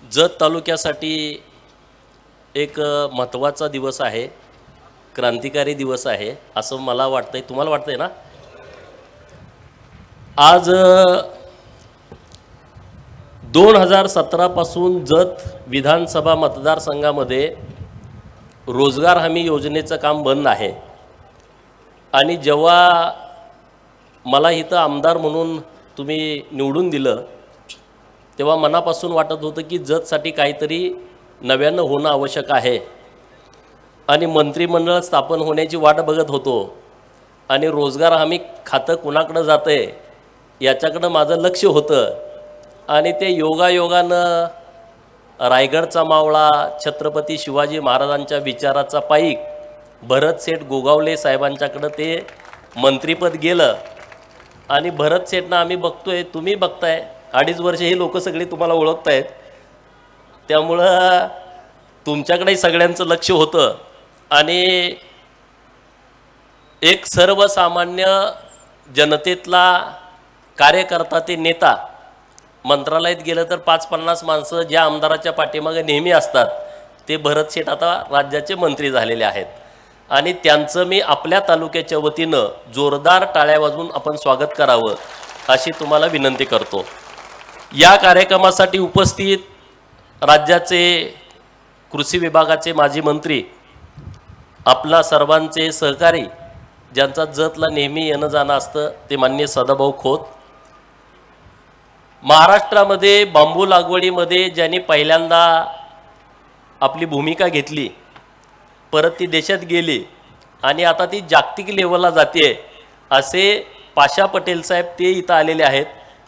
जत तालुक्यासाठी एक महत्त्वाचा दिवस आहे, क्रांतिकारी दिवस आहे असं मला वाटतंय. तुम्हाला वाटतंय ना? आज 2017 पासून जत विधानसभा मतदारसंघामध्ये रोजगार हमी योजनेचं काम बंद आहे. आणि जेव्हा मला इथं आमदार म्हणून तुम्ही निवडून दिलं तेव्हा मनापासून वाटत होतं की जतसाठी काहीतरी नव्यानं होणं आवश्यक आहे. आणि मंत्रिमंडळ स्थापन होण्याची वाट बघत होतो. आणि रोजगार हमी खातं कुणाकडं जातं आहे याच्याकडं माझं लक्ष होतं. आणि ते योगायोगानं रायगडचा मावळा छत्रपती शिवाजी महाराजांच्या विचाराचा पाईक भरत शेठ गोगावले साहेबांच्याकडं ते मंत्रिपद गेलं. आणि भरत शेठनं आम्ही बघतोय, तुम्ही बघताय, 2.5 वर्ष हे लोक सगळे तुम्हाला ओळखत आहेत. त्यामुळं तुमच्याकडेही सगळ्यांचं लक्ष होतं. आणि एक सर्वसामान्य जनतेतला कार्यकर्ता ते नेता मंत्रालयात गेलं तर 5-50 माणसं ज्या आमदाराच्या पाठीमागे नेहमी असतात ते भरत शेठ आता राज्याचे मंत्री झालेले आहेत. आणि त्यांचं मी आपल्या तालुक्याच्या वतीनं जोरदार टाळ्या वाजवून आपण स्वागत करावं अशी तुम्हाला विनंती करतो. या कार्यक्रमासाठी उपस्थित राज्याचे कृषी विभागाचे माजी मंत्री, आपला सर्वांचे सहकारी, ज्यांचा जतला नेहमी येणं जाणं असतं, ते माननीय सदाभाऊ खोत. महाराष्ट्रामध्ये बांबू लागवडीमध्ये ज्यांनी पहिल्यांदा आपली भूमिका घेतली, परत ती देशात गेली आणि आता ती जागतिक लेवलला जाते, असे पाशा पटेल साहेब ते इथं आलेले आहेत.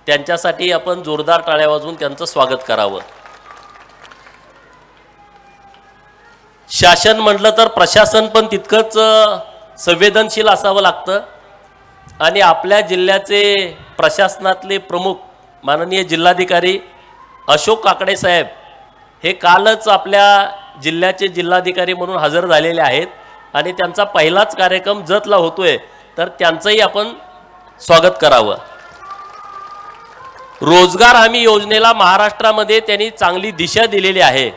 त्यांच्यासाठी आपण जोरदार टाळ्या वाजवून त्यांचं स्वागत करावं. शासन म्हटलं तर प्रशासन पण तितकंच संवेदनशील असावं लागतं. आणि आपल्या जिल्ह्याचे प्रशासनातले प्रमुख माननीय जिल्हाधिकारी अशोक काकडे साहेब हे कालच आपल्या जिल्ह्याचे जिल्हाधिकारी म्हणून हजर झालेले आहेत. आणि त्यांचा पहिलाच कार्यक्रम जतला होतोय, तर त्यांचंही आपण स्वागत करावं. रोजगार हमी योजनेला महाराष्ट्रामध्ये त्यांनी चांगली दिशा दिलेली आहे.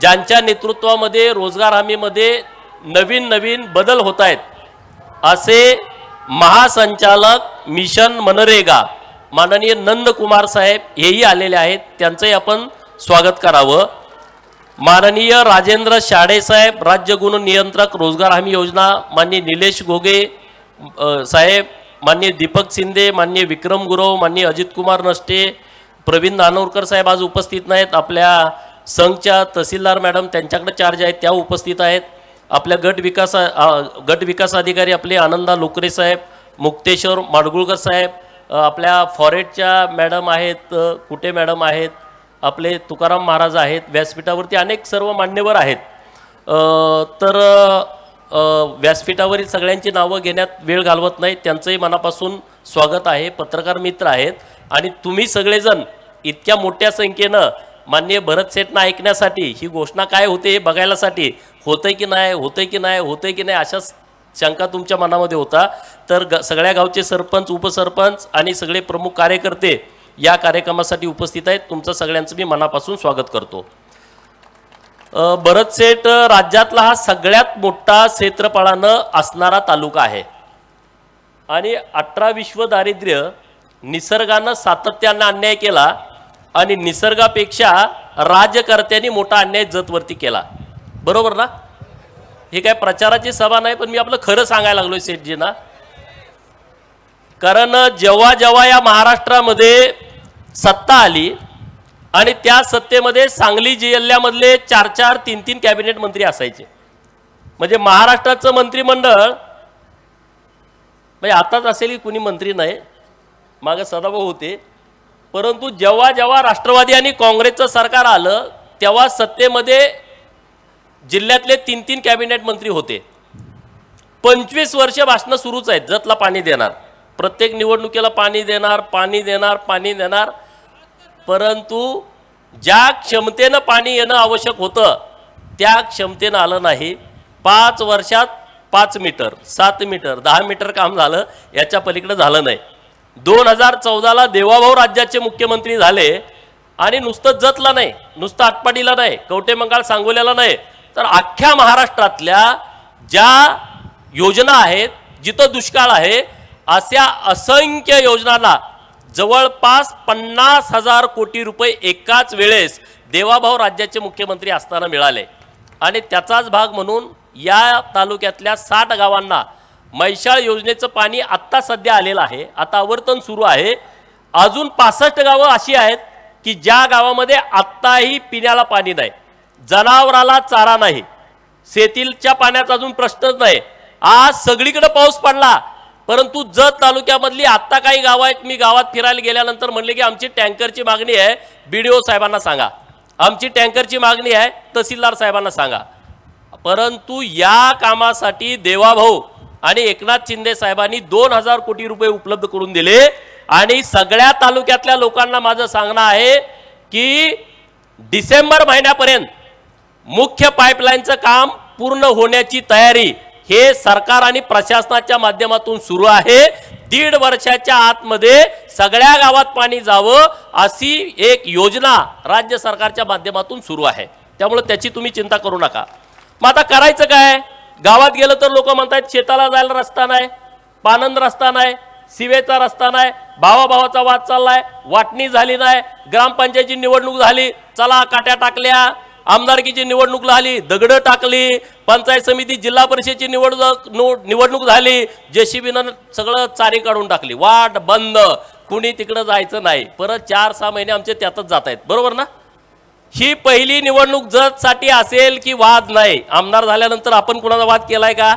ज्यांच्या नेतृत्वामध्ये रोजगार हमीमध्ये नवीन नवीन बदल होत आहेत असे महासंचालक मिशन मनरेगा माननीय नंदकुमार साहेब हेही आलेले आहेत. त्यांचंही आपण स्वागत करावं. माननीय राजेंद्र शाडे साहेब, राज्य गुण नियंत्रक रोजगार हमी योजना, माननीय निलेश घोगे साहेब, माननीय दीपक शिंदे, माननीय विक्रम गुरव, माननीय अजित कुमार नष्टे, प्रवीण नानोरकर साहेब आज उपस्थित नाहीत. आपल्या संघच्या तहसीलदार मॅडम त्यांच्याकडे चार्ज आहेत, त्या उपस्थित आहेत. आपल्या गट विकास अधिकारी आपले आनंदा लोकरे साहेब, मुक्तेश्वर माडगुळकर साहेब, आपल्या फॉरेटच्या मॅडम आहेत, कुटे मॅडम आहेत, आपले तुकाराम महाराज आहेत. व्यासपीठावरती अनेक सर्व मान्यवर आहेत. तर व्यासपीठावरील सगळ्यांची नावं घेण्यात वेळ घालवत नाही, त्यांचंही मनापासून स्वागत आहे. पत्रकार मित्र आहेत आणि तुम्ही सगळेजण इतक्या मोठ्या संख्येनं माननीय भरत शेठना ऐकण्यासाठी, ही घोषणा काय होते हे बघायलासाठी, होतंय की नाही होतंय की नाही होतंय की नाही अशा शंका तुमच्या मनामध्ये होता. तर सगळ्या गावचे सरपंच, उपसरपंच आणि सगळे प्रमुख कार्यकर्ते या कार्यक्रमासाठी उपस्थित आहेत. तुमचं सगळ्यांचं मी मनापासून स्वागत करतो. भरत शेठ राज्यातला हा सगळ्यात मोठा क्षेत्रफळानं असणारा तालुका आहे. आणि 18 विश्व दारिद्र्य निसर्गानं सातत्यानं अन्याय केला आणि निसर्गापेक्षा राजकर्त्यांनी मोठा अन्याय जतवरती केला. बरोबर ना? हे काय प्रचाराची सभा नाही, पण मी आपलं खरं सांगायला लागलोय शेठजींना. कारण जेव्हा जेव्हा या महाराष्ट्रामध्ये सत्ता आली आणि त्या सत्तेमध्ये सांगली जिल्ह्यामधले 4-4, 3-3 कॅबिनेट मंत्री असायचे. म्हणजे महाराष्ट्राचं मंत्रिमंडळ म्हणजे आताच असेल की कुणी मंत्री नाही, मागे सदाभाऊ होते. परंतु जेव्हा जेव्हा राष्ट्रवादी आणि काँग्रेसचं सरकार आलं तेव्हा सत्तेमध्ये जिल्ह्यातले 3-3 कॅबिनेट मंत्री होते. 25 वर्ष भाषणं सुरूच आहेत, जतला पाणी देणार, प्रत्येक निवडणुकीला पाणी देणार, पाणी देणार, पाणी देणार. परंतु ज्या क्षमतेनं पाणी येणं आवश्यक होतं त्या क्षमतेनं आलं नाही. 5 वर्षात 5 मीटर, 7 मीटर, 10 मीटर काम झालं, याच्या पलीकडे झालं नाही. 2014ला देवाभाऊ राज्याचे मुख्यमंत्री झाले आणि नुसतं जतला नाही, नुसतं आटपाडीला नाही, कवटेमंकाळ सांगोल्याला नाही, तर अख्ख्या महाराष्ट्रातल्या ज्या योजना आहेत, जिथं दुष्काळ आहे अशा असंख्य योजनांना जवळपास 50,000 कोटी रुपये एकाच वेळेस देवाभाऊ राज्याचे मुख्यमंत्री असताना मिळाले. आणि त्याचाच भाग म्हणून या तालुक्यातल्या 60 गावांना मैशाळ योजनेचं पाणी आत्ता सध्या आलेलं आहे, आता आवर्तन सुरू आहे. अजून 65 गावं अशी आहेत की ज्या गावामध्ये आत्ताही पिण्याला पाणी नाही, जनावराला चारा नाही, शेतीच्या पाण्याचा अजून प्रश्नच नाही. आज सगळीकडे पाऊस पडला, परंतु जत तालुक्यामधली आत्ता काही गावं आहेत, मी गावात फिरायला गेल्यानंतर म्हणले की आमची टँकरची मागणी आहे, BDO साहेबांना सांगा, आमची टँकरची मागणी आहे, तहसीलदार साहेबांना सांगा. परंतु या कामासाठी देवाभाऊ आणि एकनाथ शिंदे साहेबांनी 2,000 कोटी रुपये उपलब्ध करून दिले. आणि सगळ्या तालुक्यातल्या लोकांना माझं सांगणं आहे की डिसेंबर महिन्यापर्यंत मुख्य पाईपलाईनचं काम पूर्ण होण्याची तयारी हे सरकार आणि प्रशासनाच्या माध्यमातून सुरू आहे. 1.5 वर्षाच्या आतमध्ये सगळ्या गावात पाणी जावं अशी एक योजना राज्य सरकारच्या माध्यमातून सुरू आहे. त्यामुळे त्याची तुम्ही चिंता करू नका. मग आता करायचं काय? गावात गेलं तर लोक म्हणतात शेताला जायला रस्ता नाही, पानंद रस्ता नाही, सिवेचा रस्ता नाही, भावाभावाचा वाद चाललाय, वाटणी झाली नाही, ग्रामपंचायतीची निवडणूक झाली, चला काट्या टाकल्या, आमदारकीची निवडणूक झाली, दगडं टाकली, पंचायत समिती जिल्हा परिषदेची निवडणूक झाली, JCBनं सगळं चारी काढून टाकली, वाट बंद, कुणी तिकडं जायचं नाही. परत 4-6 महिने आमचे त्यातच जात आहेत, बरोबर ना? ही पहिली निवडणूक जतसाठी असेल की वाद नाही. आमदार झाल्यानंतर आपण कुणाचा वाद केलाय का?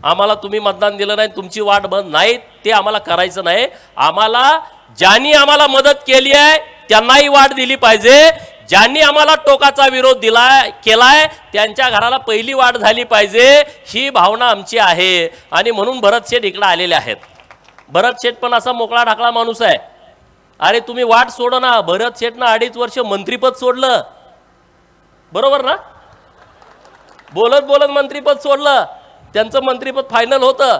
आम्हाला तुम्ही मतदान दिलं नाही, तुमची वाट बंद नाही, ते आम्हाला करायचं नाही. आम्हाला ज्यांनी आम्हाला मदत केली आहे त्यांनाही वाट दिली पाहिजे, ज्यांनी आम्हाला टोकाचा विरोध केलाय त्यांच्या घराला पहिली वाट झाली पाहिजे, ही भावना आमची आहे. आणि म्हणून भरत शेठ इकडे आलेले आहेत. भरत शेठ पण असा मोकळा ढाकळा माणूस आहे. अरे तुम्ही वाट सोड ना, भरत शेठनं 2.5 वर्ष मंत्रीपद सोडलं, बरोबर ना? बोलत बोलत मंत्रीपद सोडलं, त्यांचं मंत्रीपद फायनल होतं.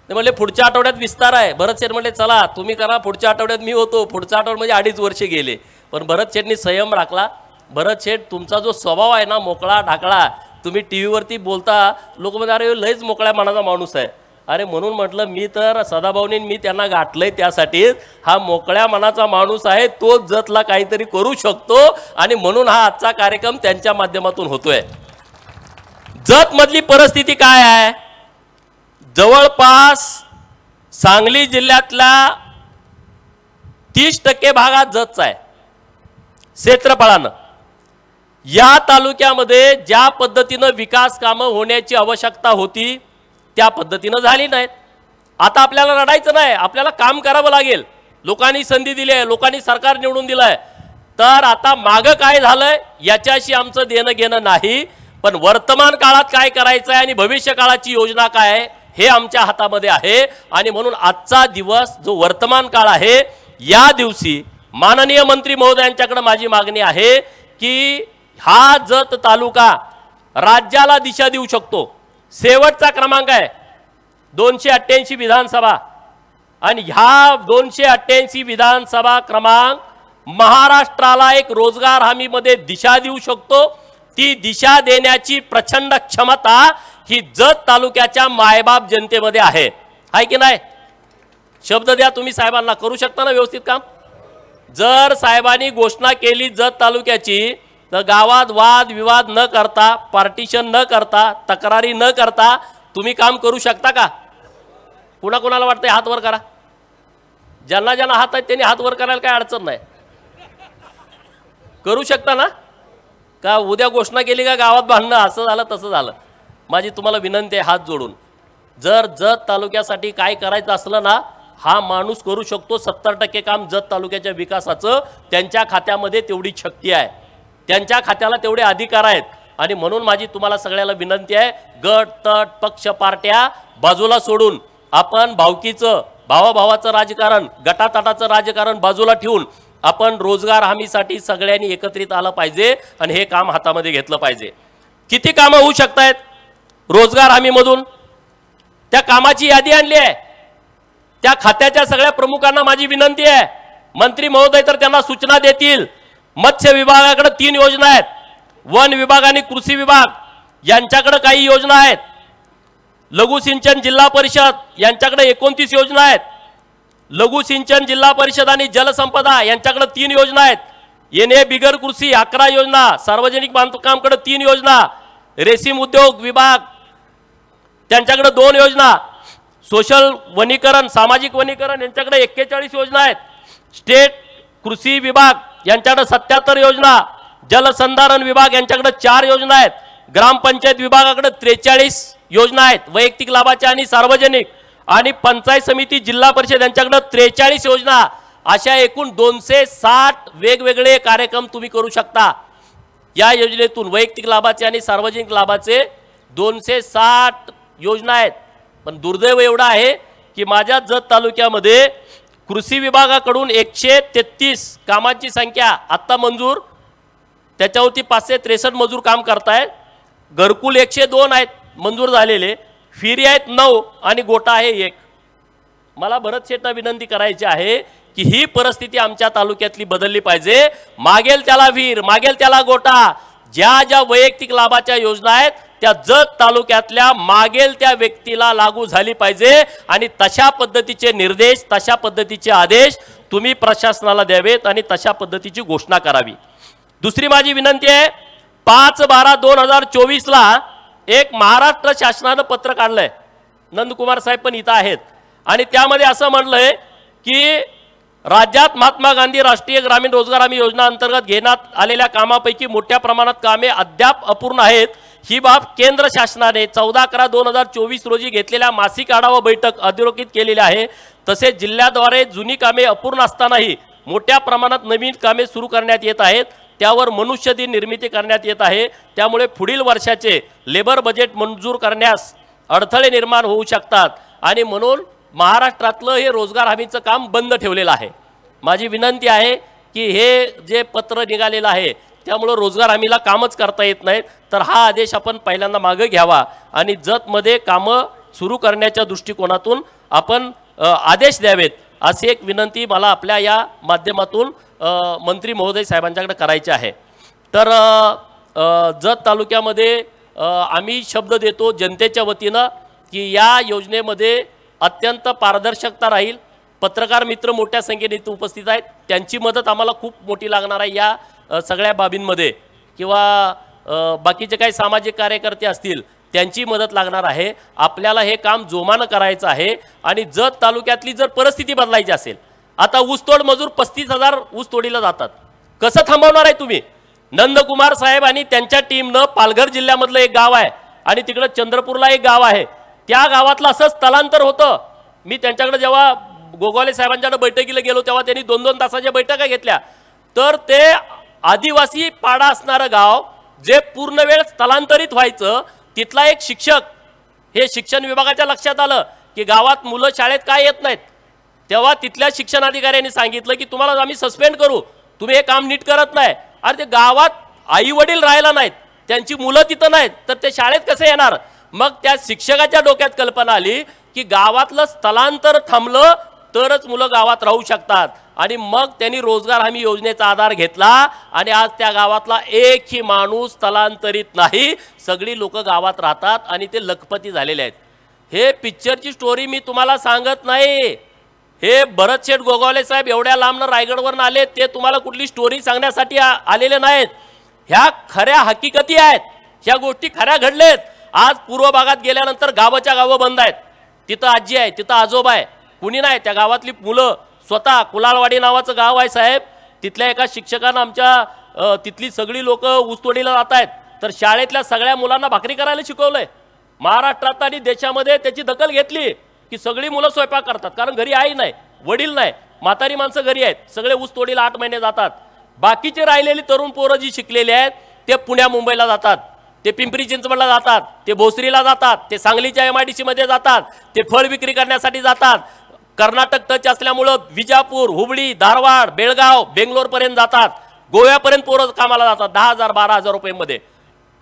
ते म्हणले पुढच्या आठवड्यात विस्तार आहे. भरत शेठ म्हणले चला तुम्ही करा, पुढच्या आठवड्यात मी होतो. पुढच्या आठवड्यात म्हणजे 2.5 वर्ष गेले. पण भरत शेठनी संयम राखला. भरत शेठ तुमचा जो स्वभाव आहे ना मोकळा ढाकळा, तुम्ही टीव्हीवरती बोलता, लोक म्हणतात अरे लयच मोकळ्या मनाचा माणूस आहे. अरे म्हणून म्हटलं मी तर सदाभाऊनी मी त्यांना गाठलंय त्यासाठी, हा मोकळ्या मनाचा माणूस आहे, तो जतला काहीतरी करू शकतो. आणि म्हणून हा आजचा कार्यक्रम त्यांच्या माध्यमातून होतोय. जत मधली परिस्थिती काय आहे? जवळपास सांगली जिल्ह्यातल्या 30% भागात जतचा आहे क्षेत्रफळानं. या तालुक्यामध्ये ज्या पद्धतीनं विकास कामं होण्याची आवश्यकता होती त्या पद्धतीनं झाली नाहीत. आता आपल्याला रडायचं नाही, आपल्याला काम करावं लागेल. लोकांनी संधी दिली आहे, लोकांनी सरकार निवडून दिलं आहे. तर आता मागं काय झालंय याच्याशी आमचं देणं घेणं नाही, पण वर्तमान काळात काय करायचं आहे आणि भविष्य काळाची योजना काय आहे हे आमच्या हातामध्ये आहे. आणि म्हणून आजचा दिवस जो वर्तमान काळ आहे, या दिवशी माननीय मंत्री महोदयांच्याकडे माझी मागणी आहे की हा जत तालुका राज्याला दिशा देऊ शकतो. शेवटचा क्रमांक आहे 288 विधानसभा, आणि ह्या 288 विधानसभा क्रमांक महाराष्ट्राला एक रोजगार हमीमध्ये दिशा देऊ शकतो. ती दिशा देण्याची प्रचंड क्षमता ही जत तालुक्याच्या मायबाप जनतेमध्ये आहे की नाही? शब्द द्या तुम्ही साहेबांना, करू शकता ना व्यवस्थित काम? जर साहेबांनी घोषणा केली जत तालुक्याची, तर गावात वाद विवाद न करता, पार्टिशन न करता, तक्रारी न करता तुम्ही काम करू शकता का? कुणाकुणाला वाटतंय हात वर करा. ज्यांना ज्यांना हात आहेत त्यांनी हात वर करायला काय अडचण नाही. करू शकता ना? का उद्या घोषणा केली का गावात भांडणं, असं झालं तसं झालं? माझी तुम्हाला विनंती आहे हात जोडून, जर जत तालुक्यासाठी काय करायचं असलं ना, हा माणूस करू शकतो. 70% काम जत तालुक्याच्या विकासाचं त्यांच्या खात्यामध्ये तेवढी शक्ती आहे, त्यांच्या खात्याला तेवढे अधिकार आहेत. आणि म्हणून माझी तुम्हाला सगळ्याला विनंती आहे, गट तट पक्ष पार्ट्या बाजूला सोडून आपण भावकीचं भावाभावाचं राजकारण, गटातटाचं राजकारण बाजूला ठेवून आपण रोजगार हमीसाठी सगळ्यांनी एकत्रित आलं पाहिजे आणि हे काम हातामध्ये घेतलं पाहिजे. किती कामं होऊ शकतात रोजगार हमीमधून? त्या कामाची यादी आणली आहे. त्या खात्याच्या सगळ्या प्रमुखांना माझी विनंती आहे, मंत्री महोदय तर त्यांना सूचना देतील। मत्स्य विभागाकडे 3 योजना आहेत, वन विभाग आणि कृषी विभाग यांच्याकडे काही योजना आहेत, लघु सिंचन जिल्हा परिषद यांच्याकडे 29 योजना आहेत, लघु सिंचन जिल्हा परिषद आणि जलसंपदा यांच्याकडे 3 योजना आहेत, येणे बिगर कृषी 11 योजना, सार्वजनिक बांधकामकडे 3 योजना, रेशीम उद्योग विभाग त्यांच्याकडे 2 योजना, सोशल वनीकरण सामाजिक वनीकरण यांच्याकडे 41 योजना आहेत, स्टेट कृषी विभाग यांच्याकडे 77 योजना, जलसंधारण विभाग यांच्याकडे 4 योजना आहेत, ग्रामपंचायत विभागाकडे 43 योजना आहेत वैयक्तिक लाभाच्या आणि सार्वजनिक, आणि पंचायत समिती जिल्हा परिषद यांच्याकडे 43 योजना। अशा एकूण 260 वेगवेगळे कार्यक्रम तुम्ही करू शकता या योजनेतून। वैयक्तिक लाभाचे आणि सार्वजनिक लाभाचे 260 योजना आहेत। पण दुर्दैव एवढा आहे की माझ्या जत तालुक्यामध्ये कृषी विभागाकडून 133 कामांची संख्या आत्ता मंजूर, त्याच्यावरती 563 मजूर काम करतायत, घरकुल 102 आहेत मंजूर झालेले, फिरी आहेत 9 आणि गोटा आहे 1। मला भरत शेठना विनंती करायची आहे की ही परिस्थिती आमच्या तालुक्यातली बदलली पाहिजे। मागेल त्याला फिर, मागेल त्याला गोटा, ज्या ज्या वैयक्तिक लाभाच्या योजना आहेत त्या जत तालुक्यातल्या मागेल त्या व्यक्तीला लागू झाली पाहिजे, आणि तशा पद्धतीचे निर्देश तशा पद्धतीचे आदेश तुम्ही प्रशासनाला द्यावेत आणि तशा पद्धतीची घोषणा करावी। दुसरी माझी विनंती आहे, 5/12/2024 ला एक महाराष्ट्र शासनाने पत्र काढलंय, नंदकुमार साहेब पण इथं आहेत, आणि त्यामध्ये असं म्हणलंय की राज्यात महात्मा गांधी राष्ट्रीय ग्रामीण रोजगार हमी योजना अंतर्गत घेण्यात आलेल्या कामापैकी मोठ्या प्रमाणात कामे अद्याप अपूर्ण आहेत। ही बाब केंद्र शासनाने 14/11/2024 रोजी घेतलेल्या मासिक आढावा बैठक अधोरेखित केलेली आहे। तसेच जिल्ह्याद्वारे जुनी कामे अपूर्ण असतानाही मोठ्या प्रमाणात नवीन कामे सुरू करण्यात येत आहेत, त्यावर मनुष्यदिन निर्मिती करण्यात येत आहे। त्यामुळे पुढील वर्षाचे लेबर बजेट मंजूर करण्यास अडथळे निर्माण होऊ शकतात, आणि म्हणून महाराष्ट्रातलं हे रोजगार हमीचं काम बंद ठेवलेलं आहे। माझी विनंती आहे की हे जे पत्र निघालेलं आहे त्यामुळे रोजगार हमीला कामच करता येत नाहीत, तर हा आदेश आपण पहिल्यांदा मागे घ्यावा आणि जतमध्ये कामं सुरू करण्याच्या दृष्टिकोनातून आपण आदेश द्यावेत, अशी एक विनंती मला आपल्या या माध्यमातून मंत्री महोदय साहेबांच्याकडे करायची आहे। तर जत तालुक्यामध्ये आम्ही शब्द देतो जनतेच्या वतीनं की या योजनेमध्ये अत्यंत पारदर्शकता राहील। पत्रकार मित्र मोठ्या संख्येने इथे उपस्थित आहेत, त्यांची मदत आम्हाला खूप मोठी लागणार आहे या सगळ्या बाबींमध्ये, किंवा बाकीचे काही सामाजिक कार्यकर्ते असतील त्यांची मदत लागणार आहे। आपल्याला हे काम जोमानं करायचं आहे, आणि जत तालुक्यातली जर परिस्थिती बदलायची असेल, आता ऊसतोड मजूर 35,000 ऊस तोडीला जातात, कसं थांबवणार आहे तुम्ही? नंदकुमार साहेब आणि त्यांच्या टीमनं पालघर जिल्ह्यामधलं एक गाव आहे आणि तिकडे चंद्रपूरला एक गाव आहे, त्या गावातलं असं स्थलांतर होतं। मी त्यांच्याकडे जेव्हा गोगावले साहेबांच्याकडे बैठकीला गेलो तेव्हा त्यांनी 2-2 तासाच्या बैठका घेतल्या, तर ते आदिवासी पाडा असणारं गाव जे पूर्ण वेळ स्थलांतरित व्हायचं, तिथला एक शिक्षक, हे शिक्षण विभागाच्या लक्षात आलं की गावात मुलं शाळेत काय येत नाहीत, तेव्हा तिथल्या शिक्षण अधिकाऱ्यांनी सांगितलं की तुम्हाला आम्ही सस्पेंड करू, तुम्ही हे काम नीट करत नाही। अरे ते गावात आई वडील राहायला नाहीत, त्यांची मुलं तिथं नाहीत, तर ते शाळेत कसे येणार? मग त्या शिक्षकाच्या डोक्यात कल्पना आली की गावातलं स्थलांतर थांबलं तरच मुलं गावात राहू शकतात, आणि मग त्यांनी रोजगार हमी योजनेचा आधार घेतला, आणि आज त्या गावातला एकही माणूस स्थलांतरित नाही, सगळी लोक गावात राहतात आणि ते लखपती झालेले आहेत। हे पिक्चरची स्टोरी मी तुम्हाला सांगत नाही, हे भरत शेठ गोगावले साहेब एवढ्या लांबनं रायगडवरून आले, ते तुम्हाला कुठली स्टोरी सांगण्यासाठी आलेले नाहीत, ह्या खऱ्या हकीकती आहेत, ह्या गोष्टी खऱ्या घडलेत। आज पूर्व भागात गेल्यानंतर गावाच्या गावं बंद आहेत, तिथं आजी आहे, तिथं आजोबा आहे, कुणी नाही, त्या गावातली मुलं स्वतः कुलालवाडी नावाचं गाव आहे साहेब, तिथल्या एका शिक्षकानं आमच्या तिथली सगळी लोक ऊसतोडीला जात आहेत, तर शाळेतल्या सगळ्या मुलांना भाकरी करायला शिकवलंय। महाराष्ट्रात आणि देशामध्ये त्याची दखल घेतली की सगळी मुलं स्वयंपाक करतात, कारण घरी आई नाही, वडील नाही, म्हातारी माणसं घरी आहेत, सगळे ऊसतोडीला 8 महिने जातात। बाकीचे राहिलेली तरुण पोरं जी शिकलेली आहेत ते पुण्या मुंबईला जातात, ते पिंपरी चिंचवडला जातात, ते भोसरीला जातात, ते सांगलीच्या MIDC मध्ये जातात, ते फळ विक्री करण्यासाठी जातात, कर्नाटक टच असल्यामुळं विजापूर, हुबळी, धारवाड, बेळगाव, बेंगलोर पर्यंत जातात, गोव्यापर्यंत पोरं कामाला जातात 10,000 12,000 रुपयांमध्ये।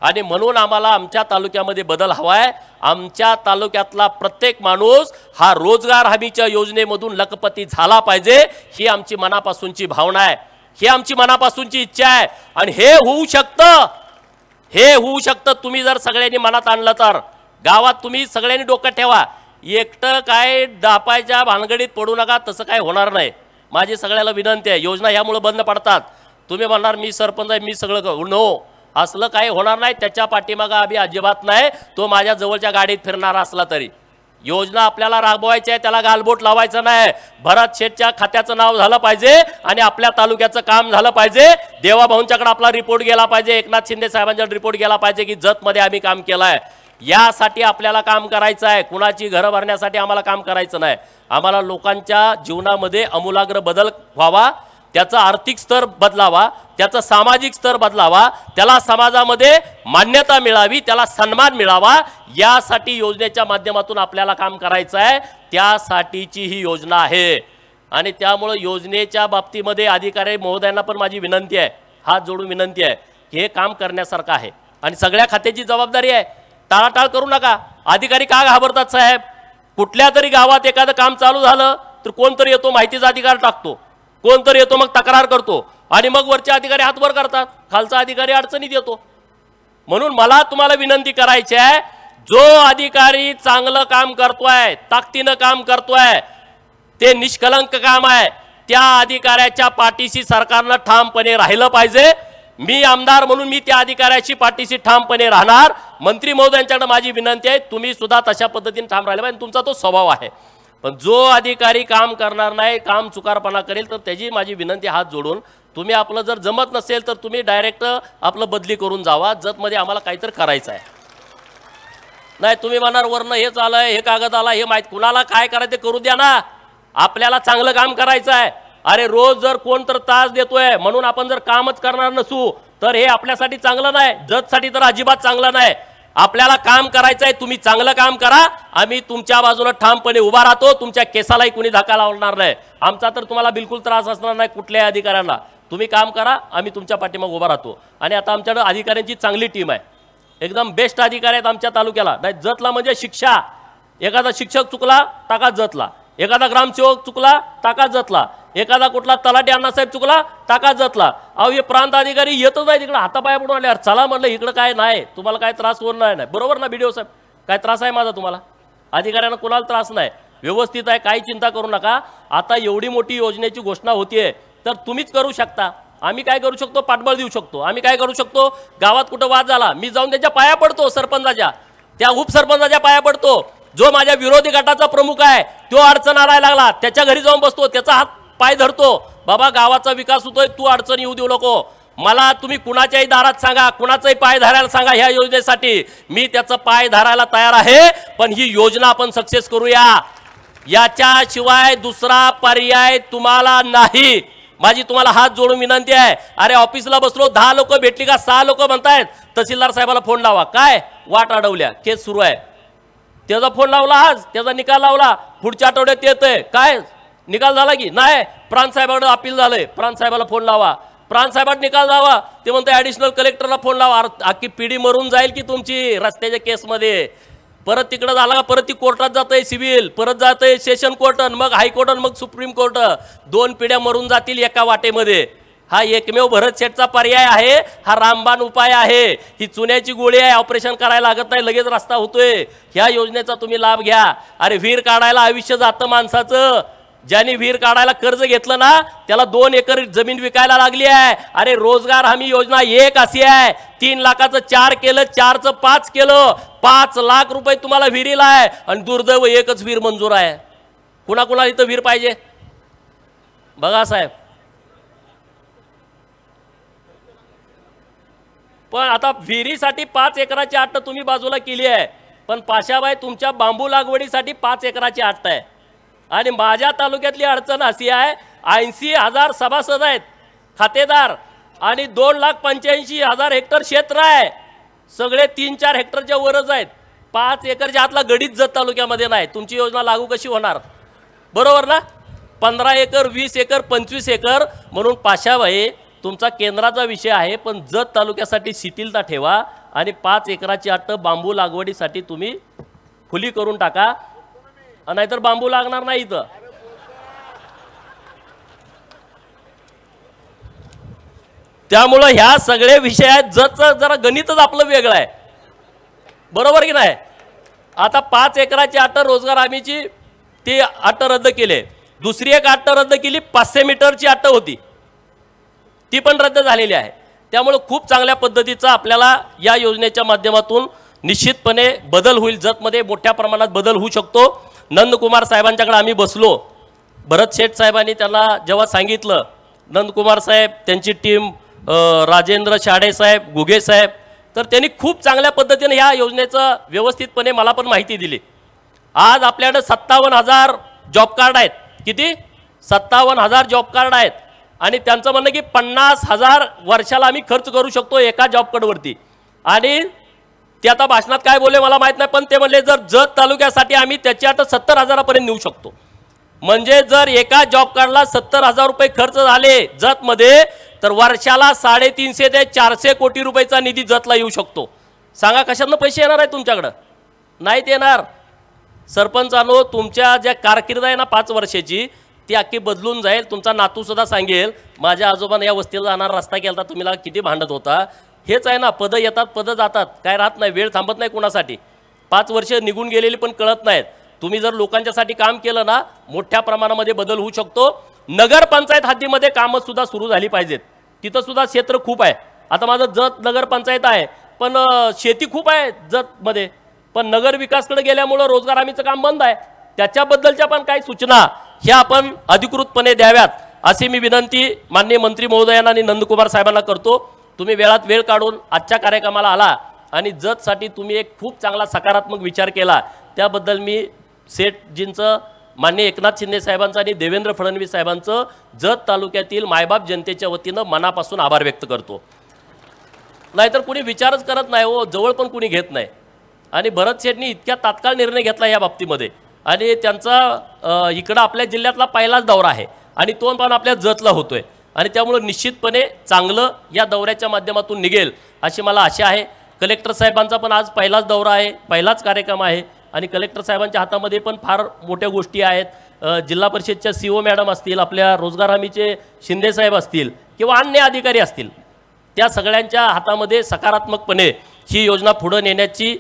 आणि म्हणून आम्हाला आमच्या तालुक्यामध्ये बदल हवा आहे। आमच्या तालुक्यातला प्रत्येक माणूस हा रोजगार हमीच्या योजनेमधून लखपती झाला पाहिजे, ही आमची मनापासूनची भावना आहे, ही आमची मनापासूनची इच्छा आहे। आणि हे होऊ शकतं तुम्ही जर सगळ्यांनी मनात आणलं तर। गावात तुम्ही सगळ्यांनी डोकं ठेवा, एकटं काय दापायच्या भानगडीत पडू नका, तसं काय होणार नाही। माझी सगळ्याला विनंती आहे, योजना ह्यामुळे बंद पडतात। तुम्ही म्हणणार मी सरपंच आहे, मी सगळं करू, नो, असलं काही होणार नाही। त्याच्या पाठीमागं आम्ही अजिबात नाही, तो माझ्या जवळच्या गाडीत फिरणारा असला तरी। योजना आपल्याला राबवायची आहे, त्याला गालबोट लावायचं नाही। भरत शेठच्या खात्याचं नाव झालं पाहिजे आणि आपल्या तालुक्याचं काम झालं पाहिजे। देवाभाऊंच्याकडे आपला रिपोर्ट गेला पाहिजे, एकनाथ शिंदे साहेबांच्याकडे रिपोर्ट गेला पाहिजे की जतमध्ये आम्ही काम केलं आहे। यासाठी आपल्याला काम करायचं आहे, कुणाची घरं भरण्यासाठी आम्हाला काम करायचं नाही। आम्हाला लोकांच्या जीवनामध्ये आमूलाग्र बदल व्हावा, त्याचा आर्थिक स्तर बदलावा, त्याचा सामाजिक स्तर बदलावा, त्याला समाजामध्ये मान्यता मिळावी, त्याला सन्मान मिळावा, यासाठी योजनेच्या माध्यमातून आपल्याला काम करायचं आहे। त्यासाठीची ही योजना आहे। आणि त्यामुळे योजनेच्या बाबतीमध्ये अधिकारी महोदयांना पण माझी विनंती आहे, हात जोडून विनंती आहे की हे काम करण्यासारखं आहे आणि सगळ्या खात्याची जबाबदारी आहे। टाळाटाळ करू नका। अधिकारी का घाबरतात साहेब? कुठल्या तरी गावात एखादं काम चालू झालं तर कोणतरी येतो माहितीचा अधिकार टाकतो, कोणतरी येतो मग तक्रार करतो आणि मग वरचे अधिकारी हात वर करतात, खालचा अधिकारी अडचणीत येतो। म्हणून मला तुम्हाला विनंती करायची आहे, जो अधिकारी चांगलं काम करतोय, ताकदीनं काम करतोय, ते निष्कलंक काम आहे, त्या अधिकाऱ्याच्या पाठीशी सरकारनं ठामपणे राहिलं पाहिजे। मी आमदार म्हणून मी त्या अधिकाऱ्याची पाठीशी ठामपणे राहणार। मंत्री महोदयांच्याकडे माझी विनंती आहे, तुम्ही सुद्धा तशा पद्धतीने ठाम राहिला पाहिजे, तुमचा तो स्वभाव आहे। पण जो अधिकारी काम करणार नाही, काम चुकारपणा करेल, तर त्याची माझी विनंती हात जोडून, तुम्ही आपलं जर जमत नसेल तर तुम्ही डायरेक्ट आपलं बदली करून जावा। जतमध्ये आम्हाला काहीतरी करायचं आहे। नाही तुम्ही म्हणणार वरनं हे चालय, हे कागद आला, हे माहीत, कुणाला काय करायचं ते करू द्या ना, आपल्याला चांगलं काम करायचं आहे। अरे रोज जर कोण तर त्रास देतोय म्हणून आपण जर कामच करणार नसू तर हे आपल्यासाठी चांगलं नाही, जतसाठी तर अजिबात चांगलं नाही। आपल्याला काम करायचं आहे, तुम्ही चांगलं काम करा, आम्ही तुमच्या बाजूने ठामपणे उभा राहतो, तुमच्या केसालाही कुणी धक्का लावणार नाही। आमचा तर तुम्हाला बिलकुल त्रास असणार नाही कुठल्याही अधिकाऱ्यांना। तुम्ही काम करा, आम्ही तुमच्या पाठीमागे उभा राहतो। आणि आता आमच्याकडे अधिकाऱ्यांची चांगली टीम आहे, एकदम बेस्ट अधिकारी आहेत आमच्या तालुक्याला। नाही जतला म्हणजे शिक्षा, एखादा शिक्षक चुकला टाका जतला, एखादा ग्रामसेवक चुकला टाका जतला, एखादा कुठला तलाठी अण्णासाहेब चुकला टाका जतला। अहो हे प्रांत अधिकारी येतच नाही तिकडे, हातापाया पडून आले, चला म्हणलं इकडं काय नाही, तुम्हाला काय त्रास होणार नाही, बरोबर ना बीडीओ साहेब? काय त्रास आहे माझा तुम्हाला? अधिकाऱ्यांना कोणाला त्रास नाही, व्यवस्थित आहे, काही चिंता करू नका। आता एवढी मोठी योजनेची घोषणा होतीये तर तुम्हीच करू शकता, आम्ही काय करू शकतो? पाठबळ देऊ शकतो। आम्ही काय करू शकतो? गावात कुठं वाद झाला मी जाऊन त्याच्या पाया पडतो, सरपंचाच्या, त्या उपसरपंचाच्या पाया पडतो। जो माझ्या विरोधी गटाचा प्रमुख आहे तो अडचण आणायला लागला, त्याच्या घरी जाऊन बसतो, त्याचा हात पाय धरतो, बाबा गावाचा विकास होतोय, तू अडचण येऊ देऊ नको। मला तुम्ही कुणाच्याही दारात सांगा, कुणाचाही पाय धरायला सांगा ह्या योजनेसाठी, मी त्याचा पाय धरायला तयार आहे। पण ही योजना आपण सक्सेस करूया, याच्याशिवाय दुसरा पर्याय तुम्हाला नाही। माझी तुम्हाला हात जोडून विनंती आहे। अरे ऑफिसला बसलो, 10 लोक भेटली का 6 लोक म्हणतायत तहसीलदार साहेबाला फोन लावा, काय वाट अडवल्या, केस सुरू आहे, त्याचा फोन लावला, आज त्याचा निकाल लावला, पुढच्या आठवड्यात येतोय, काय निकाल झाला की नाही? प्रांत साहेबांकडे अपील झालंय, प्रांत साहेबाला फोन लावा, प्रांत साहेबांना निकाल लावा, ते म्हणते ॲडिशनल कलेक्टरला फोन लावा। अख्खी पिढी मरून जाईल की तुमची रस्त्याच्या केसमध्ये। परत तिकडे झाला का परत ती कोर्टात जातंय, सिव्हिल परत जातंय सेशन कोर्ट, मग हायकोर्ट, मग सुप्रीम कोर्ट, 2 पिढ्या मरून जातील एका वाटेमध्ये। हा एकमेव भरत शेठचा पर्याय आहे, हा रामबाण उपाय आहे, ही चुन्याची गोळी आहे, ऑपरेशन करायला लागत नाही, लगेच रस्ता होतोय। ह्या योजनेचा तुम्ही लाभ घ्या। अरे विहीर काढायला आयुष्य जातं माणसाचं, ज्यांनी विहीर काढायला कर्ज घेतलं ना त्याला 2 एकर जमीन विकायला लागली आहे। अरे रोजगार हमी योजना एक अशी आहे, 3 लाखाचं 4 केलं, 4चं 5 केलं, 5 लाख रुपये तुम्हाला विहिरीला आहे आणि दुर्दैव एकच विहीर मंजूर आहे। कुणाकुणाला इथं विहीर पाहिजे बघा साहेब। पण आता विहिरीसाठी 5 एकराची अट तुम्ही बाजूला केली आहे, पण पाशाबाई तुमच्या बांबू लागवडीसाठी 5 एकराची अट आहे। आणि माझ्या तालुक्यातली अडचण अशी आहे, 80,000 सभासद आहेत खातेदार आणि 2,85,000 हेक्टर क्षेत्र आहे, सगळे 3-4 हेक्टरच्या वरच आहेत, 5 एकरच्या आतला गडीत जत तालुक्यामध्ये नाही। तुमची योजना लागू कशी होणार? बरोबर ना? 15 एकर, 20 एकर, 25 एकर, म्हणून पाशाबाई तुमचा केंद्राचा विषय आहे, पण जत तालुक्यासाठी शिथिलता ठेवा आणि 5 एकराची अट बांबू लागवडीसाठी तुम्ही खुली करून टाका, नाहीतर बांबू लागणार नाही इथं. त्यामुळं ह्या सगळे विषय आहेत. जतचं जरा गणितच आपलं वेगळं आहे, बरोबर की नाही. आता 5 एकराची अट रोजगार हमीची ती अट रद्द केली. दुसरी एक अट रद्द केली, 500 मीटरची अट होती, ती पण रद्द झालेली आहे. त्यामुळे खूप चांगल्या पद्धतीचा आपल्याला या योजनेच्या माध्यमातून निश्चितपणे बदल होईल. जतमध्ये मोठ्या प्रमाणात बदल होऊ शकतो. नंदकुमार साहेबांच्याकडे आम्ही बसलो. भरत शेठ साहेबांनी त्यांना जेव्हा सांगितलं, नंदकुमार साहेब, त्यांची टीम, राजेंद्र शाडे साहेब, गुगे साहेब, तर त्यांनी खूप चांगल्या पद्धतीने ह्या योजनेचं व्यवस्थितपणे मला पण माहिती दिली. आज आपल्याकडे 57,000 जॉब कार्ड आहेत. किती? 57,000 जॉब कार्ड आहेत. आणि त्यांचं म्हणणं की 50,000 वर्षाला आम्ही खर्च करू शकतो एका जॉब कार्डवरती. आणि ते आता भाषणात काय बोलले मला माहीत नाही, पण ते म्हणले जर जत तालुक्यासाठी आम्ही त्याची आता 70,000पर्यंत नेऊ शकतो. म्हणजे जर एका जॉब कार्डला 70,000 रुपये खर्च झाले जतमध्ये, तर वर्षाला 350 ते 400 कोटी रुपयाचा निधी जतला येऊ शकतो. सांगा कशातनं पैसे येणार आहे तुमच्याकडं? नाहीत येणार. सरपंचांनो, तुमच्या ज्या कारकीर्द आहे ना 5 वर्षाची, ती अख्खी बदलून जाईल. तुमचा नातूसुद्धा सांगेल, माझ्या आजोबांना या वस्तीला जाणार रस्ता केला, तुम्ही किती भांडत होता. हेच आहे ना, पदं येतात पदं जातात, काय राहत नाही, वेळ थांबत नाही कुणासाठी. 5 वर्ष निघून गेलेली पण कळत नाहीत. तुम्ही जर लोकांच्यासाठी काम केलं ना, मोठ्या प्रमाणामध्ये बदल होऊ शकतो. नगरपंचायत हद्दीमध्ये कामं सुद्धा सुरू झाली पाहिजेत. तिथं सुद्धा क्षेत्र खूप आहे. आता माझं जत नगरपंचायत आहे, पण शेती खूप आहे जतमध्ये, पण नगर विकासकडे गेल्यामुळं रोजगार हमीचं काम बंद आहे. त्याच्याबद्दलच्या पण काही सूचना ह्या आपण अधिकृतपणे द्याव्यात, अशी मी विनंती माननीय मंत्री महोदयांना आणि नंदकुमार साहेबांना करतो. तुम्ही वेळात वेळ काढून आजच्या कार्यक्रमाला आला आणि जतसाठी तुम्ही एक खूप चांगला सकारात्मक विचार केला, त्याबद्दल मी सेठजींचं, माननीय एकनाथ शिंदे साहेबांचं आणि देवेंद्र फडणवीस साहेबांचं जत तालुक्यातील मायबाप जनतेच्या वतीनं मनापासून आभार व्यक्त करतो. नाहीतर कुणी विचारच करत नाही हो, जवळ पण कुणी घेत नाही. आणि भरत शेठनी इतक्या तात्काळ निर्णय घेतला या बाबतीमध्ये, आणि त्यांचा इकडं आपल्या जिल्ह्यातला पहिलाच दौरा आहे आणि तो पण आपल्या जतला होतोय. आणि त्यामुळे निश्चितपणे चांगलं या दौऱ्याच्या माध्यमातून निघेल अशी मला आशा आहे. कलेक्टर साहेबांचा पण आज पहिलाच दौरा आहे, पहिलाच कार्यक्रम आहे आणि कलेक्टर साहेबांच्या हातामध्ये पण फार मोठ्या गोष्टी आहेत. जिल्हा परिषदच्या CO मॅडम असतील, आपल्या रोजगार हमीचे शिंदे साहेब असतील किंवा अन्य अधिकारी असतील, त्या सगळ्यांच्या हातामध्ये सकारात्मकपणे ही योजना पुढे नेण्याची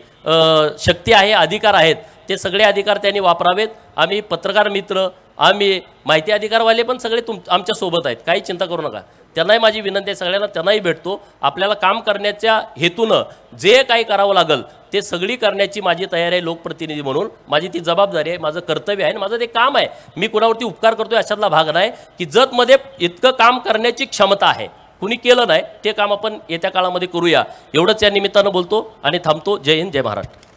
शक्ती आहे, अधिकार आहेत. ते सगळे अधिकार त्यांनी वापरावेत. आम्ही पत्रकार मित्र, आम्ही माहिती अधिकारवाले पण सगळे आमच्या सोबत आहेत, काही चिंता करू नका. त्यांनाही माझी विनंती आहे, सगळ्यांना त्यांनाही भेटतो. आपल्याला काम करण्याच्या हेतूनं जे काही करावं लागेल ते सगळी करण्याची माझी तयारी आहे. लोकप्रतिनिधी म्हणून माझी ती जबाबदारी आहे, माझं कर्तव्य आहे आणि माझं ते काम आहे. मी कुणावरती उपकार करतोय अशातला भाग नाही की जतमध्ये इतकं काम करण्याची क्षमता आहे, कुणी केलं नाही ते काम आपण येत्या काळामध्ये करूया. एवढंच या निमित्तानं बोलतो आणि थांबतो. जय हिंद, जय महाराष्ट्र.